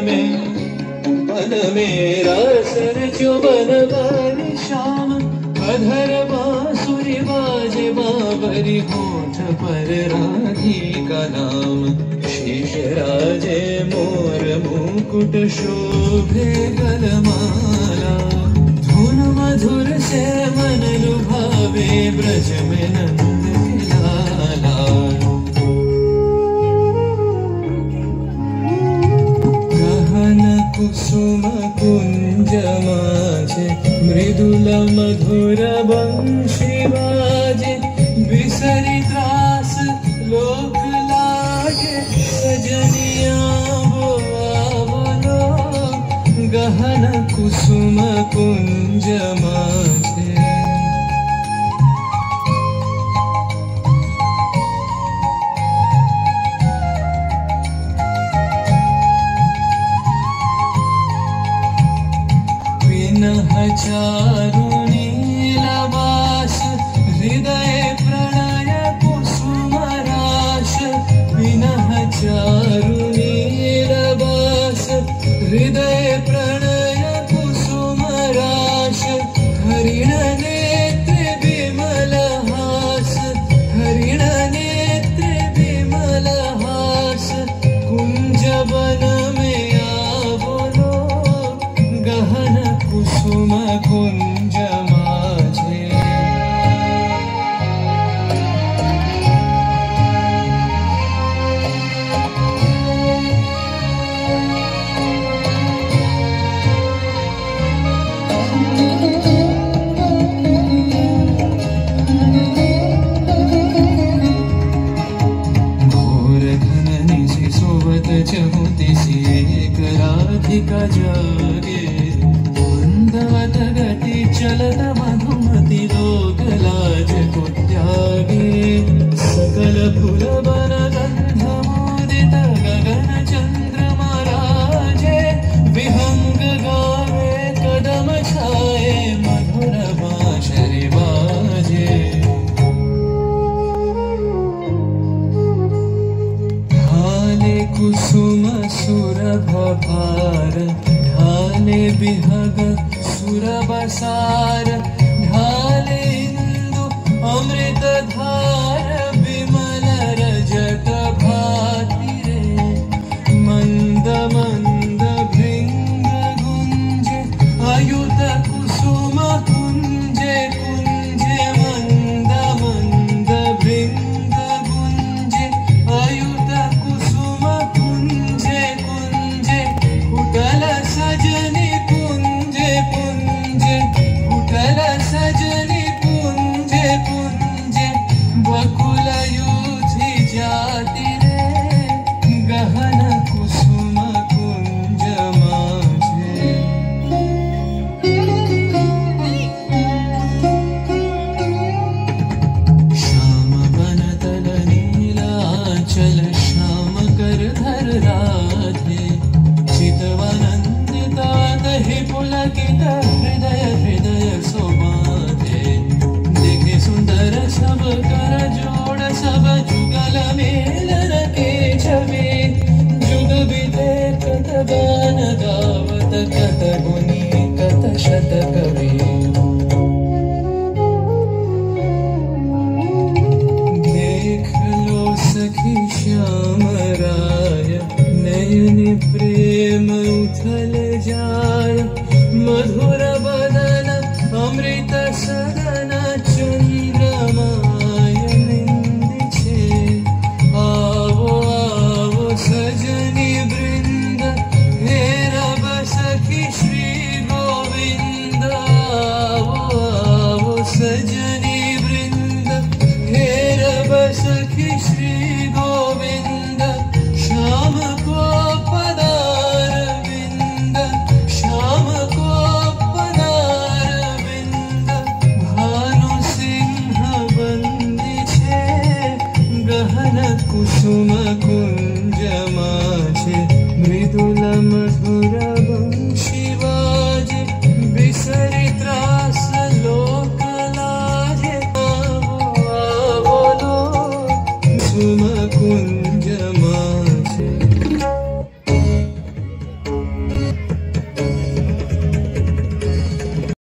बन मेरा सर चुबन वाली शाम अधर बांसुरी बाजे बाबरी होठ पर राधिका नाम शीश राजे मोर मुकुट शोभे गलमाला धुन मधुर से मन लुभावे ब्रज में नंद के लाला कुसुम कुंज माझे मृदुल मधुर बंशी बाजे बिसरी त्रास लोक लागे सजनिया वो आवलो गहन कुसुम कुंज माझे चारुनीलवास हृदय प्रणय कुसुमराश विनः चारुनीलवास हृदय प्रणय कुसुमराश हरिण नेत्र विमल हास हरिण नेत्र विमल हास कुंज वन में आवलो गहन कुसुम कुंज माझे घोर घन निशि सोबत चहुतिसि एक राधिका जागे मंदवत गति चलत मधुमति लोक लाज को त्यागे सकल फूल बन गंध मोदित गगन चंद्रमा राजे विहंग गावे कदम छाए मधुर बांसुरी बाजे ढाले कुसुम सुरभ भार ढाले बिहग सुरबसार ढाले इंदु अमृत धार विमल रजत भाति रे मंद मंद भृंग गुंजे अयुत कुसुम कुंजे कुंजे मंद मंद भृंग गुंजे अयुत कुसुम कुंजे कुंजे कुटल सजनी पुंजे पुंजे कुटल सजनी पुंजे पुंजे बकुल युधि जाति रे गहन कुसुम कुंज माझे श्याम बन तल नीलाचल श्याम कर धर राधे चितवनंदिता दहि पुलकित हृदय हृदय सोबाधे देखे सुंदर सब कर जोड़ सब जुगल मेलन के छवि जुग विदे कत गान गावत कत गुनी कत शत कवि देख लो सखी श्याम राय नयन प्रेम उथल जाय मधुर बदन अमृत सदन चंद्रमाय निंद छे आवो आवो सजनी वृंद हे रब सखी श्री गोविंद आवो आवो सजनी वृंद हे रब सखी श्री गोविंद श्याम को पदार विंद श्याम को पदार विंद भानु सिंह बंदी छे गहन कुसुम कुंज माझे मृदुल मधुर